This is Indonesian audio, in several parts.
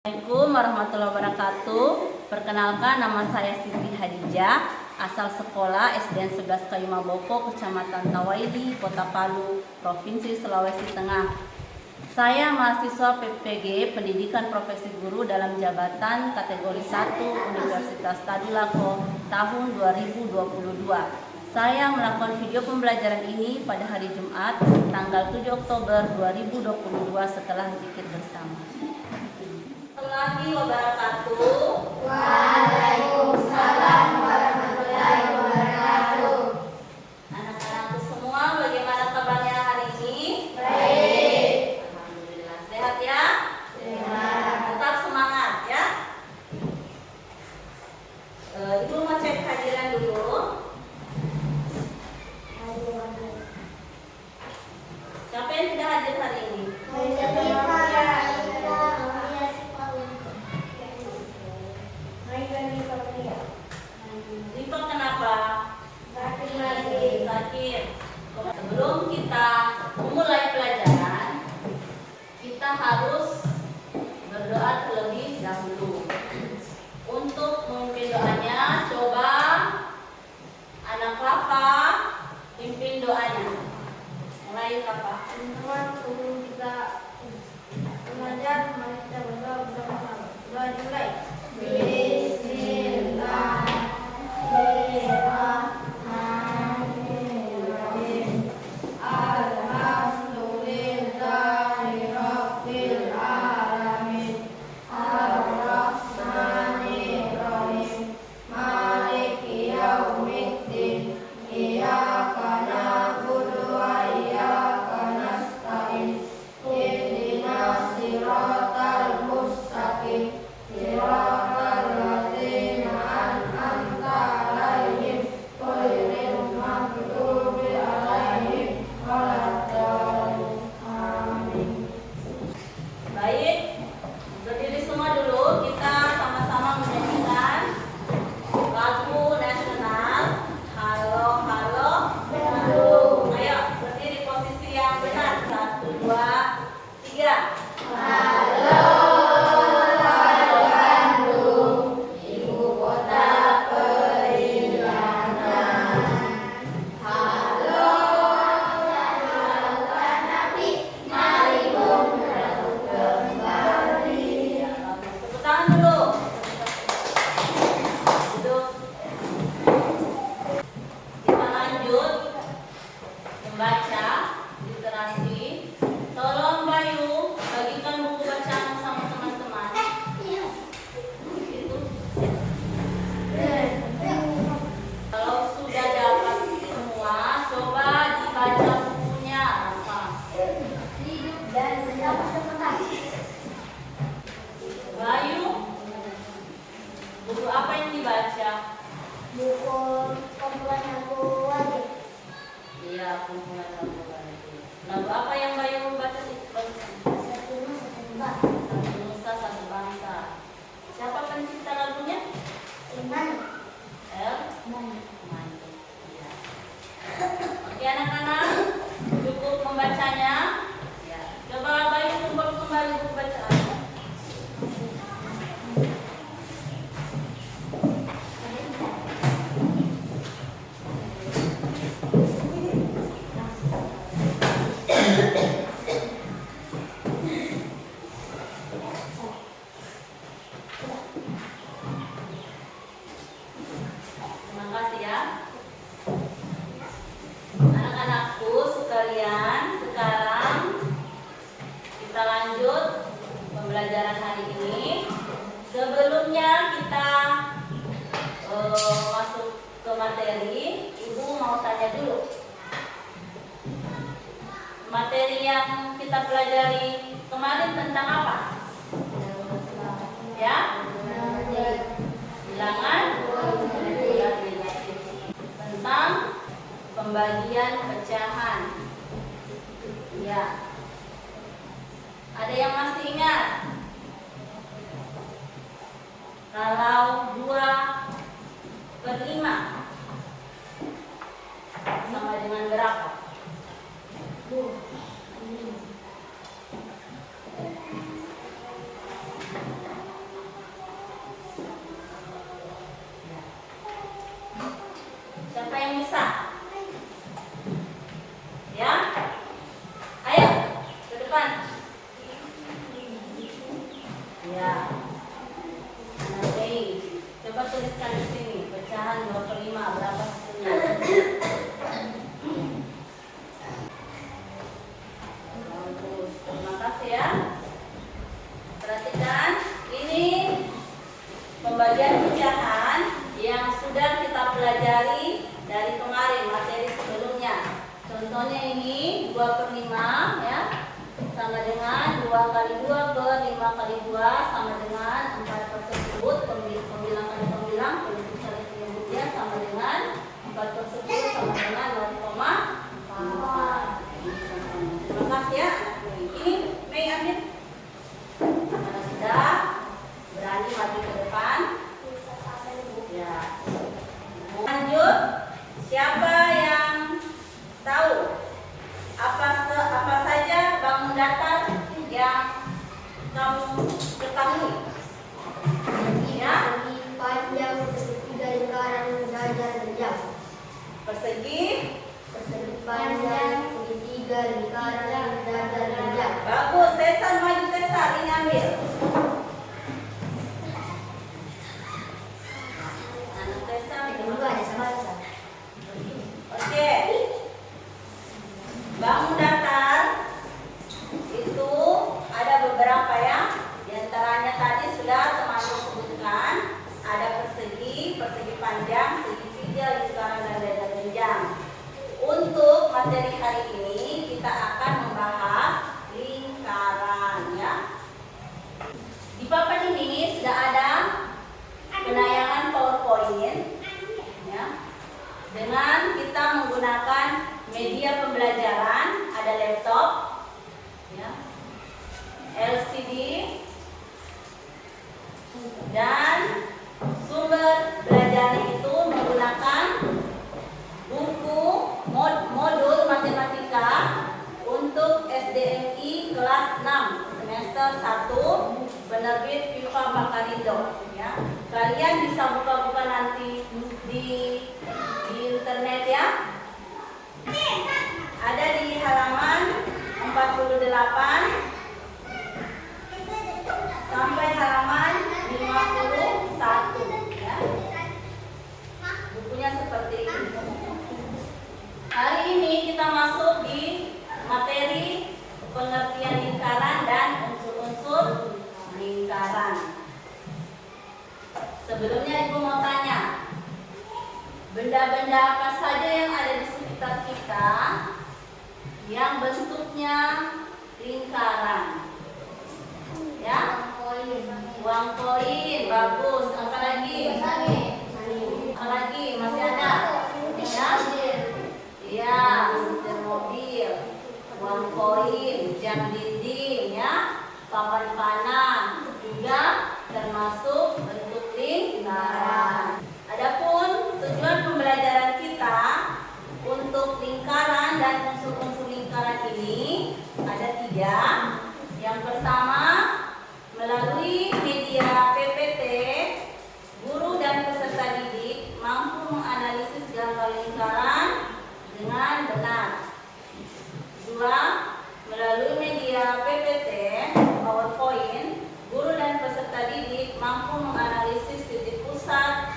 Assalamualaikum warahmatullahi wabarakatuh. Perkenalkan, nama saya Siti Hadijah, asal sekolah SDN 11 Kayumaboko, Kecamatan Tawaili, Kota Palu, Provinsi Sulawesi Tengah. Saya mahasiswa PPG Pendidikan Profesi Guru dalam jabatan kategori 1 Universitas Tadulako tahun 2022. Saya melakukan video pembelajaran ini pada hari Jumat, tanggal 7 Oktober 2022 setelah zikir bersama. Warahmatullahi wabarakatuh. Waalaikumsalam warahmatullahi wabarakatuh. Anak-anakku semua, bagaimana kabarnya hari ini? Baik. Alhamdulillah. Sehat ya? Sehat. Tetap semangat ya. Ibu mau cek hadiran dulu. Siapa yang tidak hadir hari ini? Rifat kenapa? Sakit. Sebelum kita memulai pelajaran, kita harus berdoa terlebih dahulu. Untuk memimpin doanya, coba anak Rafa pimpin doanya. Mulai Rafa. Teman-teman, sebelum kita belajar, mari kita berdoa bersama-sama. Doa dimulai. Bismillahirrahmanirrahim. Alhamdulillahirabbil alamin. Arrahmanirrahim. Maliki yaumiddin. Iyyaka na'budu wa iyyaka nasta'in. Ihdinas siratal mustaqim. Siratal ladzina an'amta 'alaihim ghairil maghdubi 'alaihim waladdallin. Amin. Baik, berdiri semua dulu. Kita sama-sama menyanyikan lagu nasional Halo Halo Bandung. Ayo, berdiri posisi yang benar. 1, 2, 3. Halo Bandung, ibu kota perilangan. Halo jalan Nabi, mari berlalu kembali. Tepuk tangan dulu. Duduk. Kita lanjut membaca literasi. Tolong Bayu bagikan buku bacaan sama teman-teman. Itu. Kalau sudah dapat semua, coba dibaca bukunya. Rafa. Hidup dan mendapat kesempatan. Bayu, buku apa yang dibaca? Buku kumpulan lagu wajib. Iya, kumpulan lagu-lagu. Lagu apa yang Bayu baca di barusan? Satu Nusa, satu Bangsa. Satu Nusa, Satu Bangsa. Siapa pencipta lagunya? Iman. Mantap. Iya. Oke anak-anak, cukup membacanya. Ya. Coba Bayu kumpul kembali buku bacaan. Terima kasih ya. Anak-anakku sekalian, sekarang kita lanjut pembelajaran hari ini. Sebelumnya kita masuk ke materi, Ibu mau tanya dulu. Materi yang kita pelajari kemarin tentang apa? Ya? Bilangan tentang pembagian pecahan. Ya. Ada yang masih ingat? Kalau 2/5 sama dengan berapa? Ya. Oke. Coba tuliskan di sini. Pecahan 2/5 berapa hasilnya? Bagus. Terima kasih ya. Perhatikan, ini pembagian pecahan yang sudah kita pelajari dari kemarin materi sebelumnya. Contohnya ini 2/5 ya, sama dengan 2 kali 2 per 5 kali 2 sama dengan 4 tersebut. Pembilang kali pembilang, penyebut kali penyebutnya sama dengan 4 tersebut sama dengan 0,4. Terima kasih ya. Ini Mei Amin. Karena sudah berani maju ke depan. Ya. Lanjut, siapa yang tahu apa saja bangun datar yang kamu ketahui? Ya. Panjang segitiga lingkaran dada jam. Persegi, Panjang segitiga lingkaran dada jam. bagus. Tesar maju tesar, ini ambil. Anak tesar, oke. Bangun datar itu ada beberapa ya. Di antaranya tadi sudah teman-teman sebutkan. Ada persegi, persegi panjang, segitiga, lingkaran, dan dada jenjang. Untuk materi hari ini kita akan membahas lingkaran ya. Di papan ini sudah ada penayangan PowerPoint ya. Dengan kita menggunakan media pembelajaran, ada laptop ya, LCD, dan sumber belajarnya itu menggunakan buku modul matematika untuk SDMI kelas 6 semester 1 penerbit Viva Makarindo ya. Kalian bisa buka-buka nanti di internet ya. Ada di halaman 48 sampai halaman 51 ya. Bukunya seperti ini. Hari ini kita masuk di materi pengertian lingkaran dan unsur-unsur lingkaran. Sebelumnya Ibu mau tanya, benda-benda apa saja yang ada di sekitar kita yang bentuknya lingkaran? Ya, uang koin, bagus. Apa lagi? Apa lagi? Masih ada? Ya, iya, setir mobil, uang koin, jam dinding, ya, papan panah, juga termasuk bentuk lingkaran. Adapun tujuan pembelajaran kita untuk lingkaran dan unsur-unsur lingkaran ini ada 3. Yang pertama, melalui media PPT, guru dan peserta didik mampu menganalisis gambar lingkaran dengan benar. 2. Melalui media PPT, PowerPoint, guru dan peserta didik mampu menganalisis titik pusat,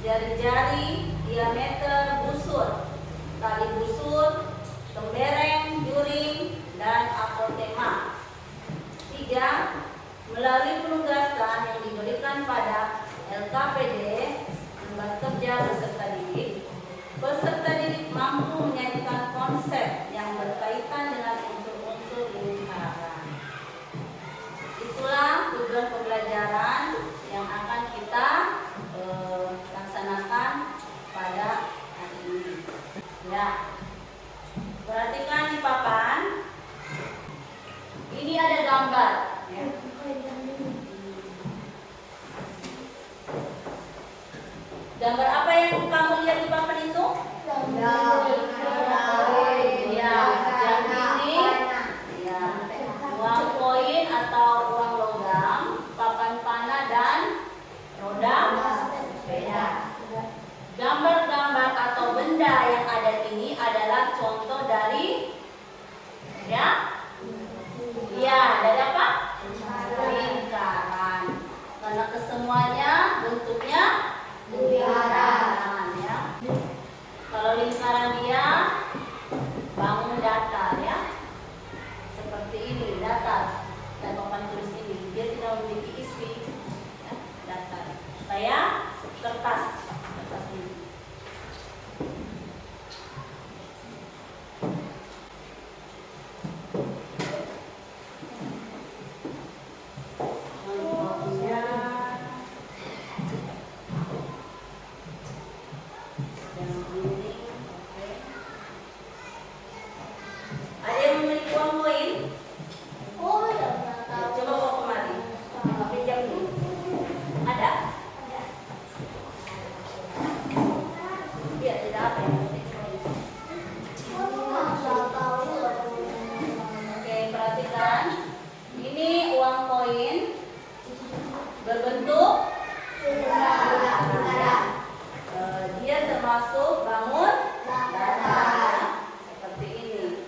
jari-jari, diameter busur, tali busur, tembereng, juring, dan apotema. 3. Melalui penugasan yang diberikan pada LKPD, lembaga kerja peserta didik mampu menyajikan konsep yang berkaitan dengan unsur-unsur lingkaran. Itulah tujuan pembelajaran yang akan kita laksanakan pada hari ini. Ya, perhatikan di papan. Ini ada gambar. Ya. Gambar apa yang kamu lihat di papan itu? Ya, jam dinding, ya, uang koin atau uang logam, papan panah dan roda sepeda. Gambar-gambar atau benda yang ada ini adalah contoh dari dari apa? Lingkaran. memiliki isi, ya, datar. Kayak kertas ini. Ada yang memiliki uang koin? Oh, ya nggak tahu. Coba bawa kemari. Pinjam dulu. Ada? Iya, tidak ada yang memiliki koin. Nggak tahu. Oke, perhatikan. Ini uang koin berbentuk dia termasuk bangun datar seperti ini.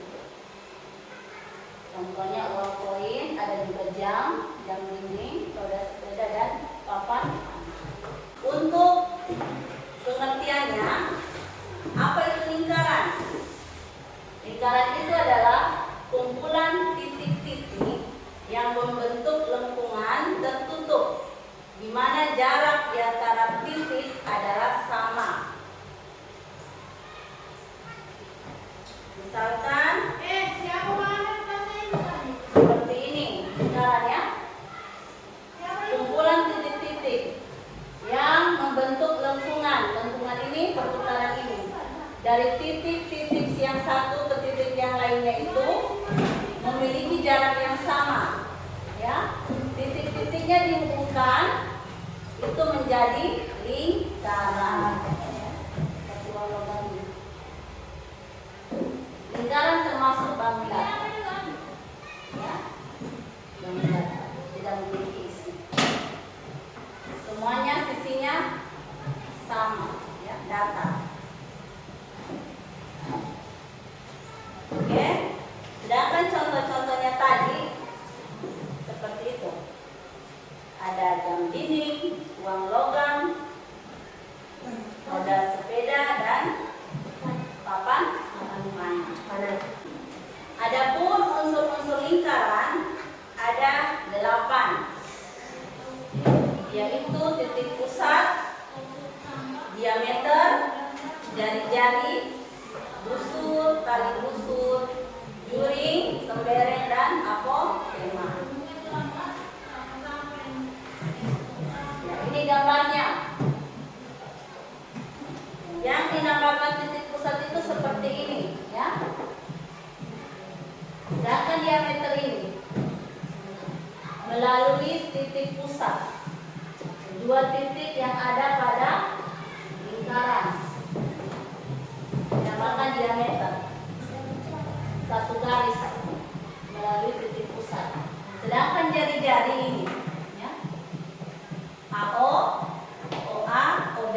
Contohnya uang koin, ada juga jam dinding, roda sepeda dan papan. Untuk pengertiannya, apa itu lingkaran? Lingkaran itu adalah kumpulan titik-titik yang membentuk lengkungan tertutup, di mana jarak di antara titik adalah sama. Misalkan Siapa mana seperti ini lingkarannya, kumpulan titik-titik yang membentuk lengkungan. Lengkungan ini perputaran ini. Dari titik-titik yang satu ke titik yang lainnya itu memiliki jarak yang sama. Ya, titik-titiknya dihubungkan itu menjadi lingkaran. Lingkaran termasuk bangun datar. Ya, bangun datar tidak memiliki isi. Semuanya sisinya sama, ya, datar. Oke, sedangkan contoh-contohnya tadi seperti itu. Ada jam dinding, uang logam, roda sepeda dan papan panah. Adapun unsur-unsur lingkaran ada 8, yaitu titik pusat, diameter, jari-jari, busur, tali busur, juring, tembereng dan apotema. Ya, ini gambarnya. Yang dinamakan titik pusat itu seperti ini, ya. Sedangkan diameter ini melalui titik pusat, dua titik yang ada pada lingkaran dinamakan diameter, satu garis melalui titik pusat. Sedangkan jari-jari ini, ya, AO, OA, OB,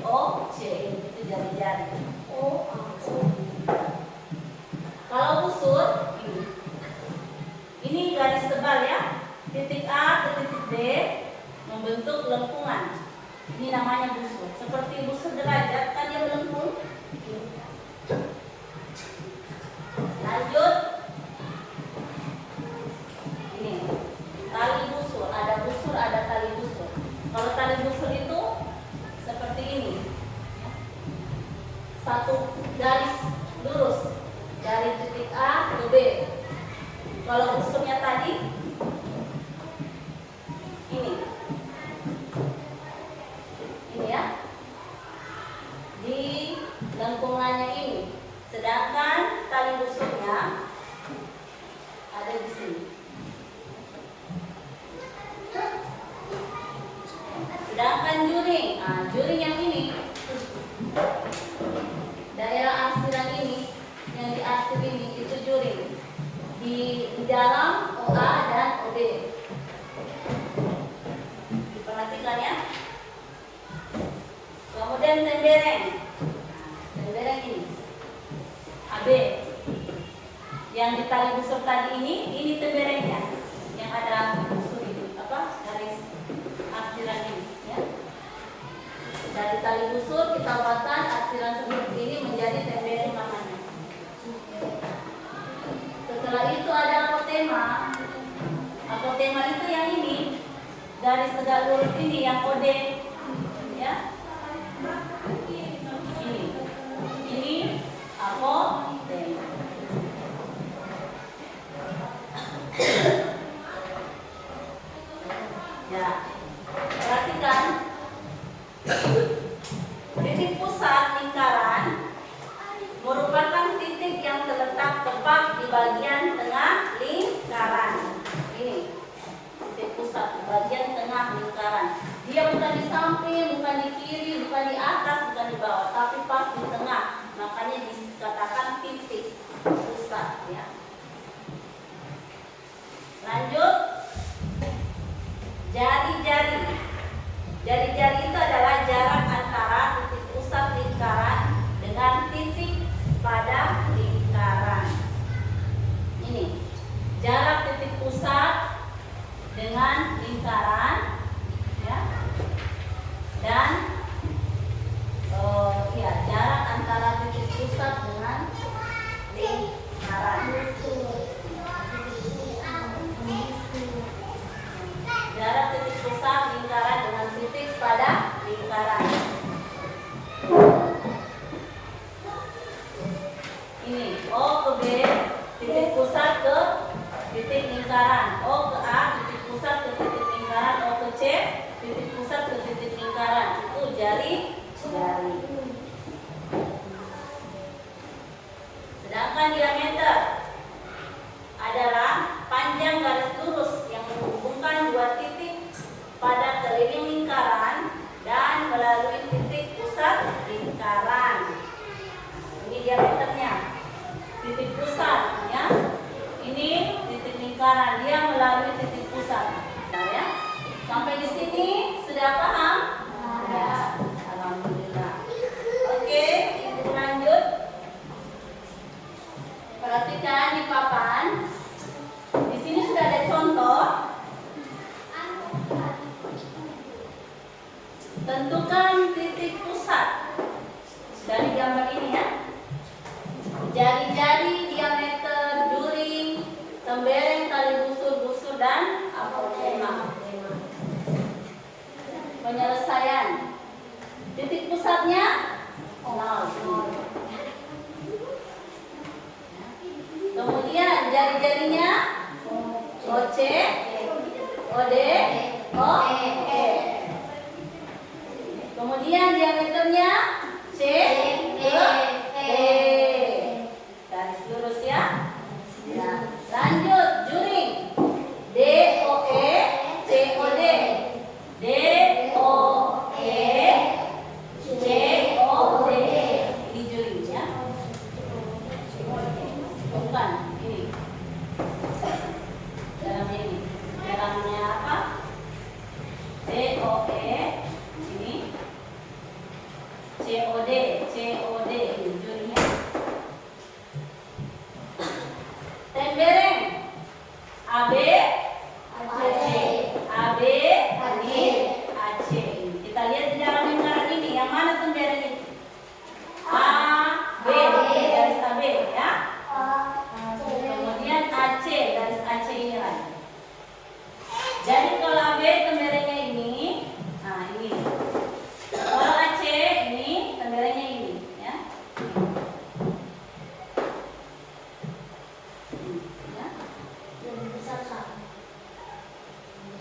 OC, itu jari-jari. Kalau busur ini garis tebal, ya, titik A ke titik B membentuk lengkungan. Ini namanya busur. Seperti busur derajat kan dia melengkung. Lanjut, ini tali busur. Ada busur, ada tali busur. Kalau tali busur itu seperti ini, satu garis lurus dari titik A ke B. Kalau busurnya tadi ini ya, di lengkungannya ini. Sedangkan tali busurnya ada di sini. Sedangkan juring, juring yang ini, daerah arsiran ini, yang di arsir ini itu juring. Di dalam OA dan OB. Diperhatikan, ya. Kemudian tembereng. Tembereng ini AB. Yang di tali busur tadi ini temberengnya. Yang ada busur itu, garis arsiran ini, ya. Dari tali busur kita buatkan arsiran seperti ini menjadi tembereng namanya. Setelah itu ada apotema. Apotema itu yang ini, garis tegak lurus ini yang OD, ya. Ini apotema. Ya, perhatikan titik pusat lingkaran merupakan titik yang terletak tepat di bagian tengah lingkaran. Ini titik pusat di bagian tengah lingkaran. Dia bukan di samping, bukan di kiri, bukan di atas, bukan di bawah, tapi pas di tengah. Makanya dikatakan titik pusat, ya. Lanjut, jari-jari. Jari-jari itu adalah jarak antara titik pusat lingkaran dengan titik pada lingkaran. Ini jarak titik pusat dengan lingkaran, ya. Dan jarak antara titik pusat dengan lingkaran. Jarak titik pusat lingkaran dengan titik pada lingkaran. Ini O ke B, titik pusat ke titik lingkaran. O ke A, titik pusat ke titik lingkaran. O ke C, titik pusat ke titik lingkaran. Itu jari-jari. Sedangkan diameter adalah panjang garis lurus yang menghubungkan dua titik pada keliling lingkaran dan melalui titik pusat lingkaran. Ini diameternya, titik pusat, ya. Ini titik lingkaran, dia melalui titik pusat. Nah, ya. Sampai di sini sudah paham? Ya, alhamdulillah. Oke, ibu lanjut. Perhatikan di papan. Di sini sudah ada contoh. Tentukan titik pusat dari gambar ini, ya. Jari-jari, diameter, juring, tembereng, tali busur, dan apotema. Penyelesaian. Titik pusatnya 0. Kemudian jari-jarinya OC, OD, OE. Kemudian diameternya C, E. Garis lurus, ya. Nah, lanjut juring. DOE, COD. DOE, COD. Ini juring, ya. Bukan, ini. Dalamnya ini. Dalamnya apa? COE. Ini. COD, ini juringnya. Tembereng. AB, AC. AB, AC. Kita lihat di dalam lingkaran ini, yang mana tembereng ini? A, B, garis AB, ya. Kemudian AC, garis AC ini lagi. Jadi kalau AB temberengnya ini, nah ini. Kalau AC ini temberengnya ini, ya. Ya.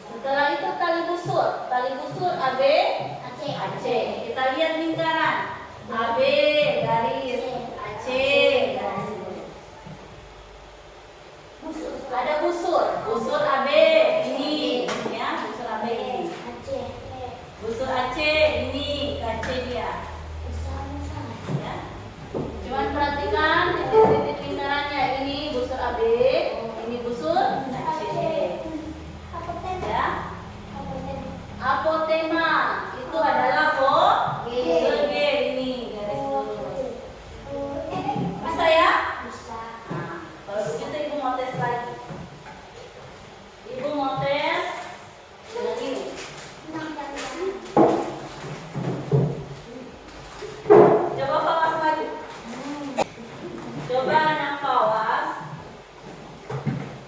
Setelah itu tali busur AB, AC. Kita lihat lingkaran. AB garis, AC garis. Ada busur AB ini, ya, busur AB ini. Busur AC ini, AC dia. Ya. Cuman perhatikan titik-titik lingkarannya, ini busur AB, ini busur AC. Ya. Apotema itu adalah G ini garis lurus. Bisa, ya? Nah, kalau begitu ibu mau tes lagi. Ibu mau tes dengan ini. Coba kawas lagi. Coba anak kawas.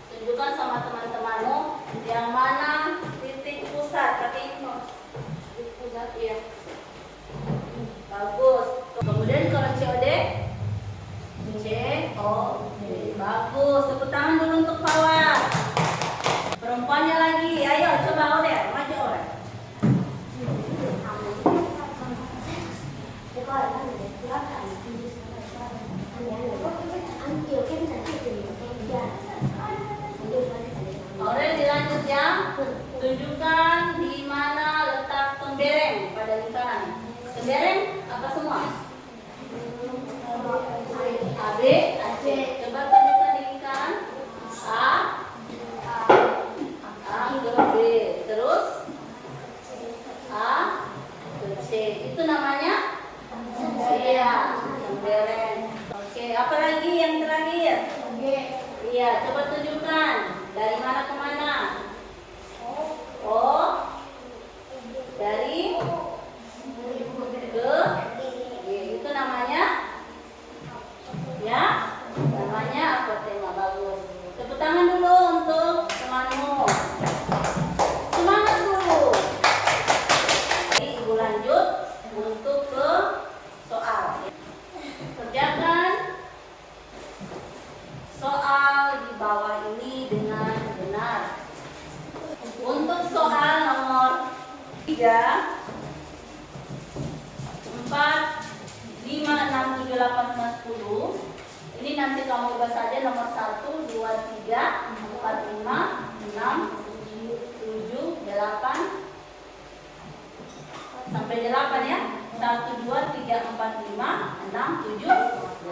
Tunjukkan sama teman-temanmu yang mana titik pusat Tembereng apa semua? A, B, A, C. Coba tunjukkan di lingkaran. A ke B. Terus A ke C. Itu namanya? Iya, tembereng. Oke, apa lagi yang terakhir? Iya, coba tunjukkan. Dari mana ke mana? Oh, dari ke Y. Itu namanya? Ya, namanya apotema. Bagus. Tepuk tangan dulu untuk temanmu. Semangat dulu. Jadi ibu lanjut untuk ke soal. Kerjakan soal di bawah ini dengan benar. Untuk soal nomor 3, 4, 5, 6, 7, 8, 9, 10. Ini nanti kamu ubah saja nomor 1, 2, 3, 4, 5, 6, 7, 8 sampai 8 ya. 1, 2, 3, 4, 5, 6, 7,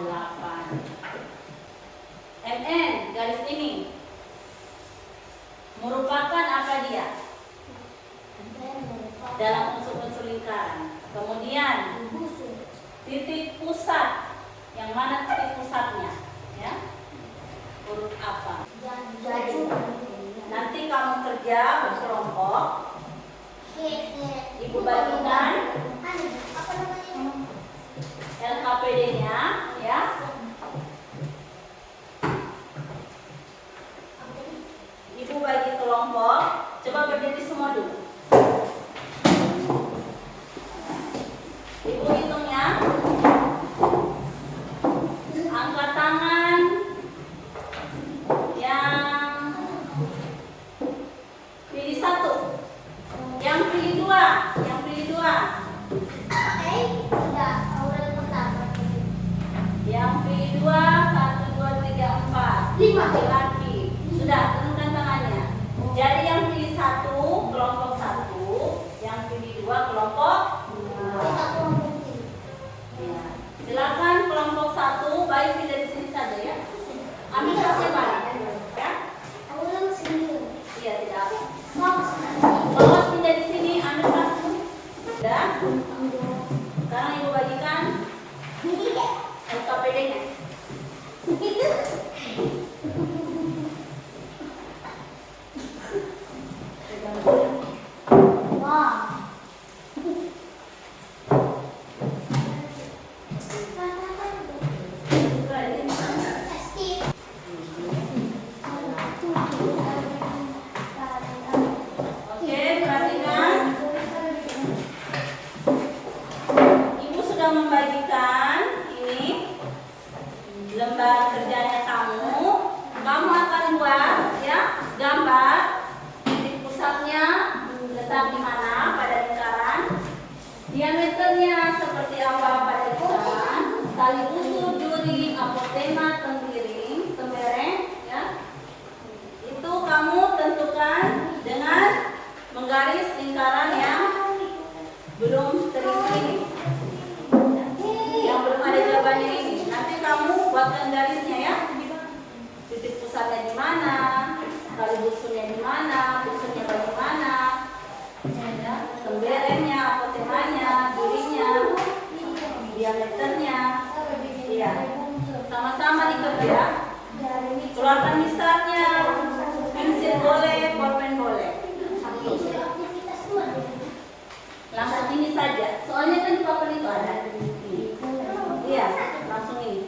8. MN garis ini merupakan apa dia? Dalam unsur-unsur lingkaran. Kemudian titik pusat. Yang mana titik pusatnya? Ya. Huruf apa? Nanti kamu kerja berkelompok. Ibu bagikan LKPD-nya ya. Ibu bagi kelompok. Coba berdiri semua dulu. Ibu hitung ya. Angkat tangan yang pilih 1, yang pilih 2, yang pilih 2, yang pilih 2, 1, 2, 3, 4, 5 laki. Sudah, turunkan tangannya. Jadi yang pilih 1 kelompok 1, yang pilih 2 kelompok 2. Ya. Silakan kelompok 1 baik pindah di sini saja ya. Ambil tasnya balik ya. Iya tidak. Bawa pindah di sini, ambil tasmu. Sudah. Sekarang ibu bagikan LKPD-nya. Oke, perhatikan. Ibu sudah membagikan ini lembar kerjanya kamu. Kamu akan buat ya gambar titik pusatnya letak di mana pada lingkaran. Diameternya seperti apa pada lingkaran. Tali busur, duri, apotema, tembereng ya. Itu kamu tentukan dengan menggaris lingkaran yang belum terisi, yang belum ada jawabannya ini. Nanti kamu buatkan garisnya ya. Titik pusatnya di mana, tali busurnya di mana, busurnya bagaimana, ya, temberengnya, apotemanya, durinya, diameternya. Iya. Sama-sama dikerja. Keluarkan mistarnya, pensil boleh, pulpen boleh. Langsung ini saja. Soalnya kan di papan itu ada. Iya, langsung ini.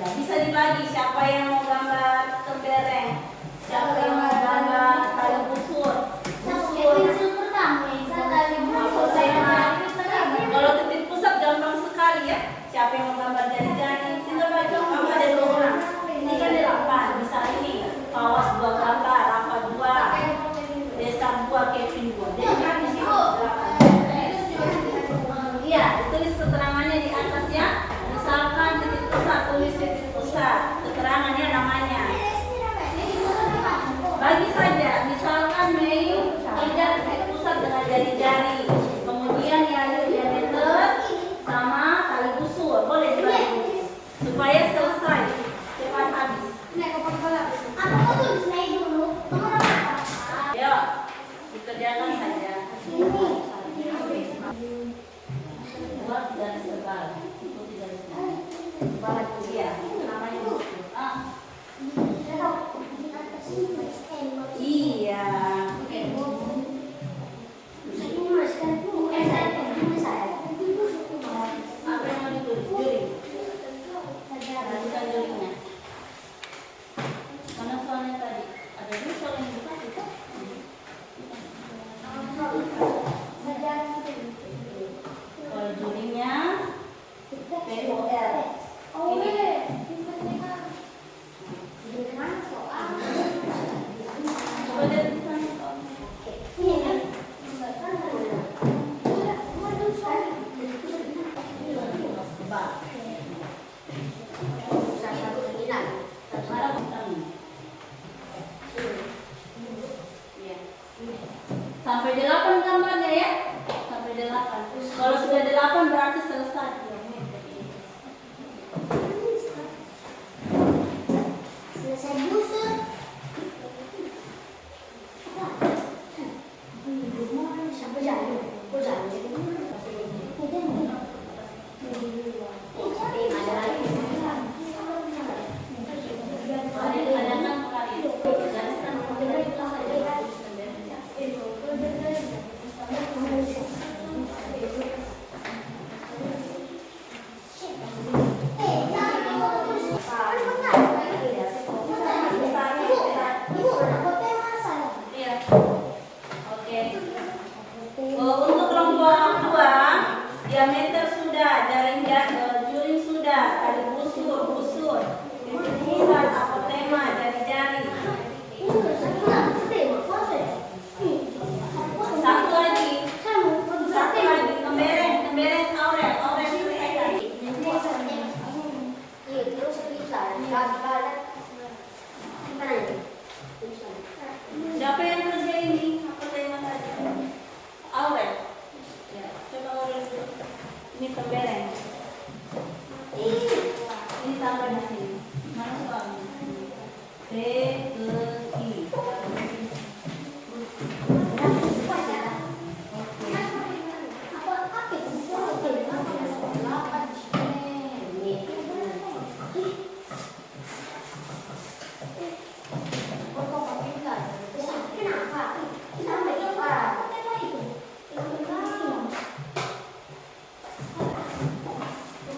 Ya, bisa dibagi siapa yang mau gambar tembereng, siapa yang mau gambar tali busur, kalau titik pusat gampang sekali ya. Siapa yang mau gambar jari-jari, tinggal bagi. Kamu ada 2 orang. Ini kan 8. Bisa ini. Kawas 2 gambar, apa 2, desa 2, Kevin 2. Jadi kan di sini 8. Iya, ditulis keterangannya di atas ya. Misalkan titik pusat, tulis titik pusat. Keterangannya namanya. Iya, namanya busur. Iya. Apa yang mau ditulis? Juring. Bukan juringnya. Mana soalnya tadi? Ada dulu soal yang buka itu. Kalau juringnya POL. Coba lihat di sana. Mana bintangnya? Iya. Sampai 8 gambarnya ya? Sampai 8. Kalau sudah 8 berarti selesai. Iya. Oke. Untuk kelompok 2, diameter sudah, juring sudah, tadi busur, titik pusat, apotema, jari-jari. Satu lagi, kembereng, aurel selesai. Siapa yang kerja ini? Apotema tadi. Aurel. Ya, coba aurel dulu. Ini kembereng. Ini tambah di sini. Mana soalnya? T ke I.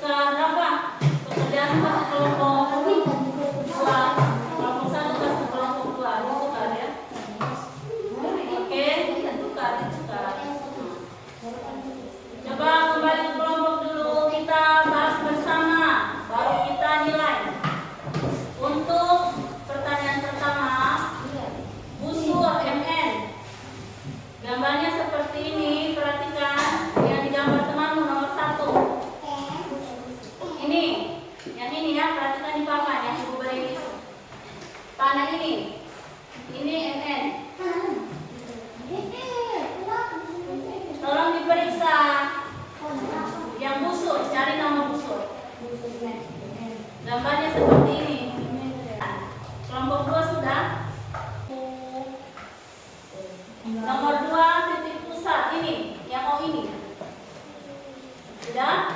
Tukar apa? Pekerjaan pas kelompok 2, kelompok 1 pas kelompok 2, ditukar ya. Oke, ditukar. Coba kembali ke kelompok dulu, kita bahas bersama, baru kita nilai. Untuk pertanyaan pertama, busur MN. Gambarnya seperti ini, perhatikan yang digambar temanmu nomor 1. Ini, yang ini ya, perhatikan di papan yang ibu beri panah ini MN. Tolong diperiksa yang busur, cari nama busur. Gambarnya seperti ini. Kelompok 2 sudah. Nomor 2 titik pusat ini, yang O ini. Sudah?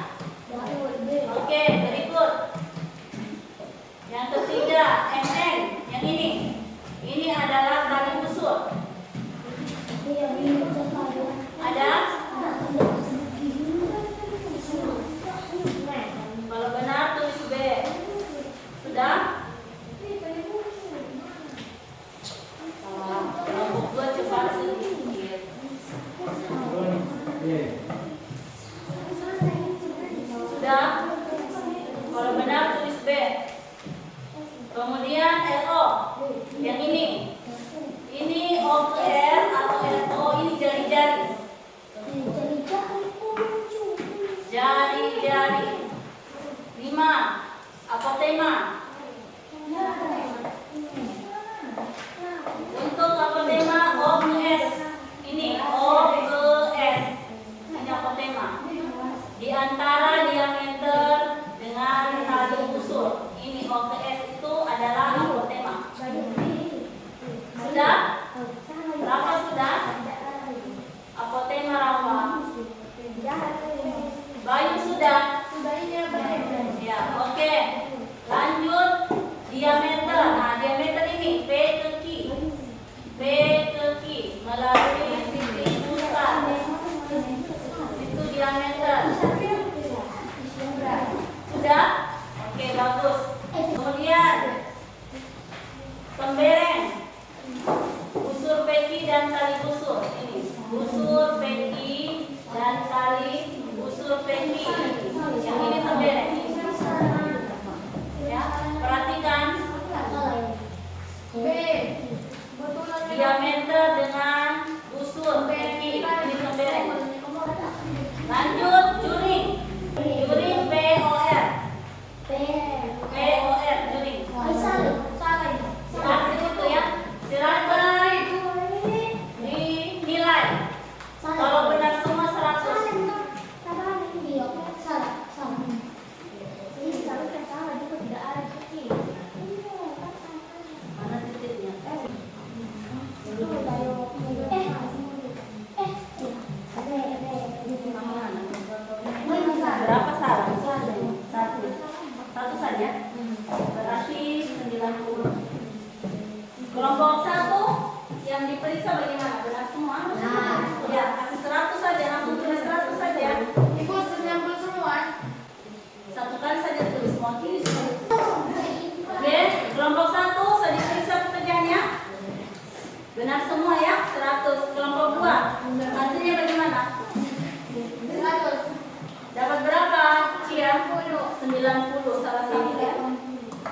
Oke, berikut. Yang ketiga, MN, yang ini. Ini adalah tali busur. Ada? Kalau benar tulis B. Sudah? Kelompok 2 cepat sedikit. Sudah? Kalau benar tulis B. Kemudian LO, yang ini. Ini O ke R atau LO, ini jari-jari. Jari-jari. 5. Apotema. Untuk apotema O ke S. Ini O ke S. Ini apotema. Di antara diameter dengan tali busur. Ini O ke S itu adalah apotema. Sudah? Berapa sudah? Apotema Rafa. Bayu sudah? Ya, oke. bagus. Kemudian tembereng, busur peki dan tali busur. Ini busur peki dan tali busur peki. Yang ini tembereng. Ya, perhatikan diameter dengan busur peki. Ini tembereng. Lanjut juring. Juring POR. POR juring. Arti itu ya. Silakan dinilai. Kalau benar semua 100. Mana titiknya? Berapa salah? Satu. Satu saja. Berarti 90. Kelompok 1 yang diperiksa bagaimana? Benar semua? Ya, kasih 100 saja, langsung tulis 100 saja. Satu kali saja tulis, mewakili semua. Oke, kelompok 1 saya diperiksa pekerjaannya. Benar semua ya, 100. Kelompok 2, hasilnya bagaimana? Dapat berapa? Cia? 90, salah satu ya.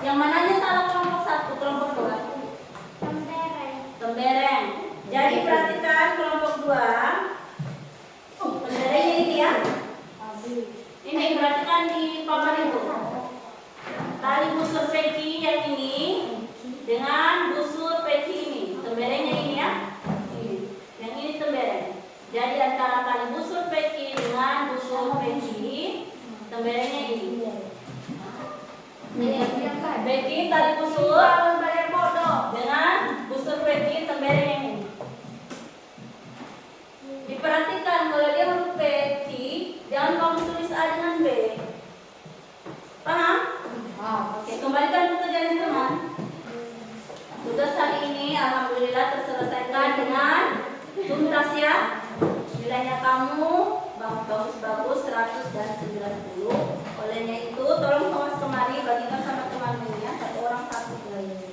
Yang mananya salah kelompok 1, kelompok 2? Tembereng. Jadi perhatikan kelompok 2. Temberengnya ini ya. Ini perhatikan di papan itu. Tali busur peki yang ini dengan busur peki ini. Temberengnya ini ya. Ini. Yang ini tembereng. Jadi antara tali busur peki dengan busur peki, temberengnya ini. Peki tali busur dengan busur peki temberengnya ini. Diperhatikan kalau dia huruf peki, jangan kamu tulis A dengan B. Paham? Oke, kembalikan pekerjaan teman. Tugas hari ini alhamdulillah terselesaikan dengan tuntas ya. Nilainya kamu bagus-bagus 100 dan 90. Olehnya itu tolong kawas kemari bagikan sama teman-temannya, satu orang satu lagi.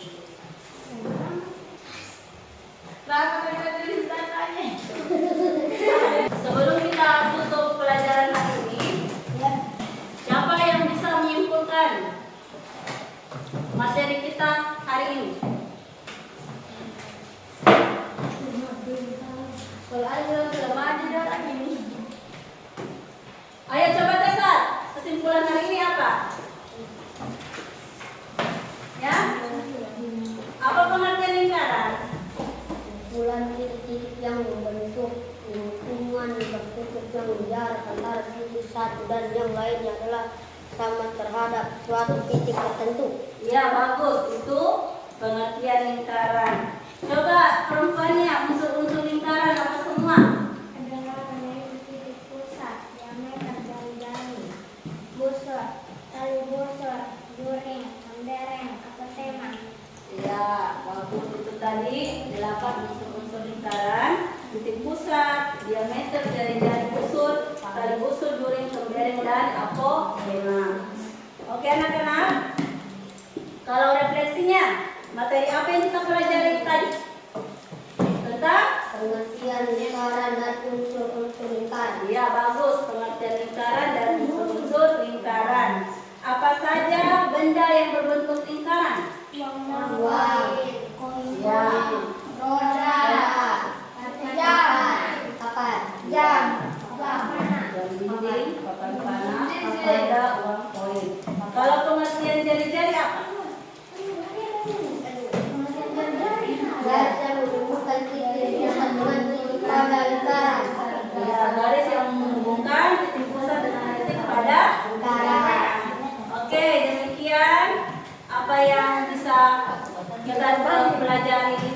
Sebelum kita tutup pelajaran hari ini, siapa yang bisa menyimpulkan materi kita hari ini? Ayo coba Tessa, kesimpulan hari ini apa? Ya? Apa pengertian lingkaran? Kumpulan titik-titik yang membentuk lingkungan bertutur yang jarak antara titik satu dan yang lainnya adalah sama terhadap suatu titik tertentu. Ya bagus, itu pengertian lingkaran. Coba perempuannya unsur-unsur lingkaran apa semua? Adalah memiliki titik pusat, diameter jari-jari, busur, tali busur, juring, tembereng, atau tema. Ya bagus, itu tadi 8 unsur-unsur lingkaran. Titik pusat, diameter jari-jari busur, tali busur, juring, tembereng, dan apofena. Oke anak-anak, kalau refleksinya materi apa yang kita pelajari tadi? Tentang Pengertian lingkaran dan unsur-unsur lingkaran. ya bagus, pengertian lingkaran dan unsur-unsur lingkaran. Apa saja benda yang berbentuk lingkaran? Uang, Ya, roda, kapal, jam, jam dinding, papan panah, ada uang koin. Kalau pengertian jari-jari apa? garis yang menghubungkan titik pusat dengan titik pada lingkaran. Ya, garis yang menghubungkan titik pusat dengan titik pada lingkaran. Oke, demikian apa yang bisa kita pelajari